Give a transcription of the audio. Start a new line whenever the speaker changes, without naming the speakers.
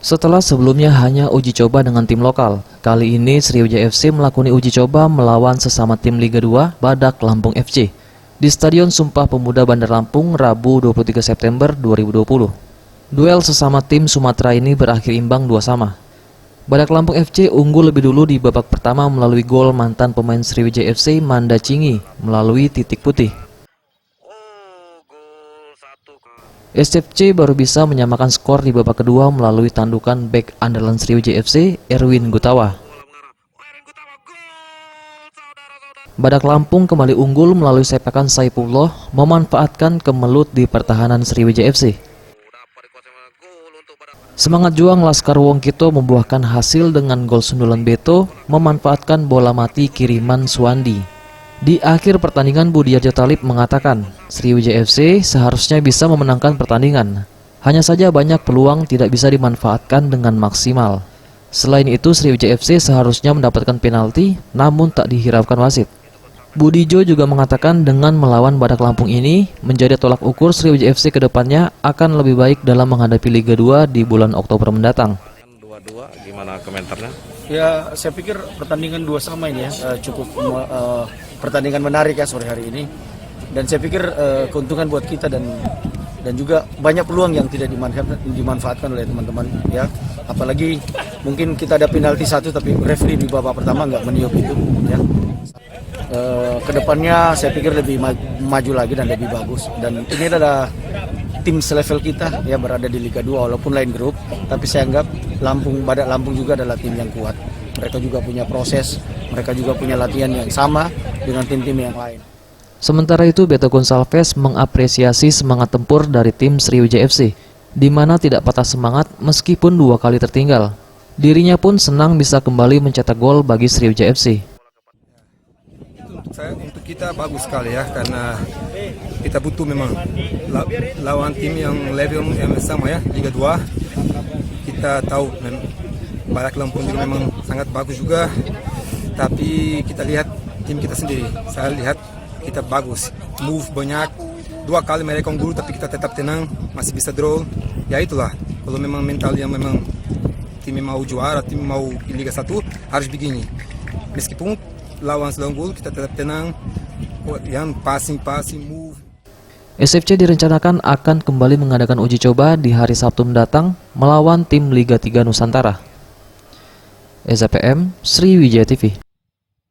Setelah sebelumnya hanya uji coba dengan tim lokal, kali ini Sriwijaya FC melakoni uji coba melawan sesama tim Liga 2 Badak Lampung FC di Stadion Sumpah Pemuda Bandar Lampung Rabu 23 September 2020. Duel sesama tim Sumatera ini berakhir imbang 2-2. Badak Lampung FC unggul lebih dulu di babak pertama melalui gol mantan pemain Sriwijaya FC Manda Cingi melalui titik putih. SCFC baru bisa menyamakan skor di babak kedua melalui tandukan bek andalan Sriwijaya FC, Erwin Gutawa. Badak Lampung kembali unggul melalui sepakan Saipullah memanfaatkan kemelut di pertahanan Sriwijaya FC. Semangat juang Laskar Wongkito membuahkan hasil dengan gol sundulan Beto memanfaatkan bola mati kiriman Suwandi. Di akhir pertandingan Budiarjo Talib mengatakan, Sriwijaya FC seharusnya bisa memenangkan pertandingan. Hanya saja banyak peluang tidak bisa dimanfaatkan dengan maksimal. Selain itu, Sriwijaya FC seharusnya mendapatkan penalti, namun tak dihiraukan wasit. Budijo juga mengatakan dengan melawan Badak Lampung ini, menjadi tolak ukur Sriwijaya FC ke depannya akan lebih baik dalam menghadapi Liga 2 di bulan Oktober mendatang.
2-2, gimana komentarnya?
Ya, saya pikir pertandingan 2-2 ini ya cukup pertandingan menarik ya sore hari ini, dan saya pikir keuntungan buat kita dan juga banyak peluang yang tidak dimanfaatkan oleh teman-teman ya, apalagi mungkin kita ada penalti satu tapi referee di babak pertama nggak meniup itu ya. Kedepannya saya pikir lebih maju lagi dan lebih bagus, dan ini adalah tim selevel kita ya, berada di Liga 2 walaupun lain grup, tapi saya anggap Badak Lampung juga adalah tim yang kuat. Mereka juga punya proses, mereka juga punya latihan yang sama dengan tim-tim yang lain.
Sementara itu, Beto Gonçalves mengapresiasi semangat tempur dari tim Sriwijaya FC, di mana tidak patah semangat meskipun 2 kali tertinggal. Dirinya pun senang bisa kembali mencetak gol bagi Sriwijaya FC.
Untuk kita bagus sekali ya, karena kita butuh memang lawan tim yang level yang sama ya, Liga 2. Kita tahu Badak Lampung juga memang sangat bagus juga, tapi kita lihat tim kita sendiri. Saya lihat kita bagus, move banyak. 2 kali mereka unggul tapi kita tetap tenang, masih bisa draw. Ya itulah, kalau memang mental yang memang tim mau juara, tim mau Liga 1 harus begini. Meskipun lawan sudah unggul, kita tetap tenang, yang passing, move.
SCFC direncanakan akan kembali mengadakan uji coba di hari Sabtu mendatang melawan tim Liga 3 Nusantara. SCPM Sriwijaya TV.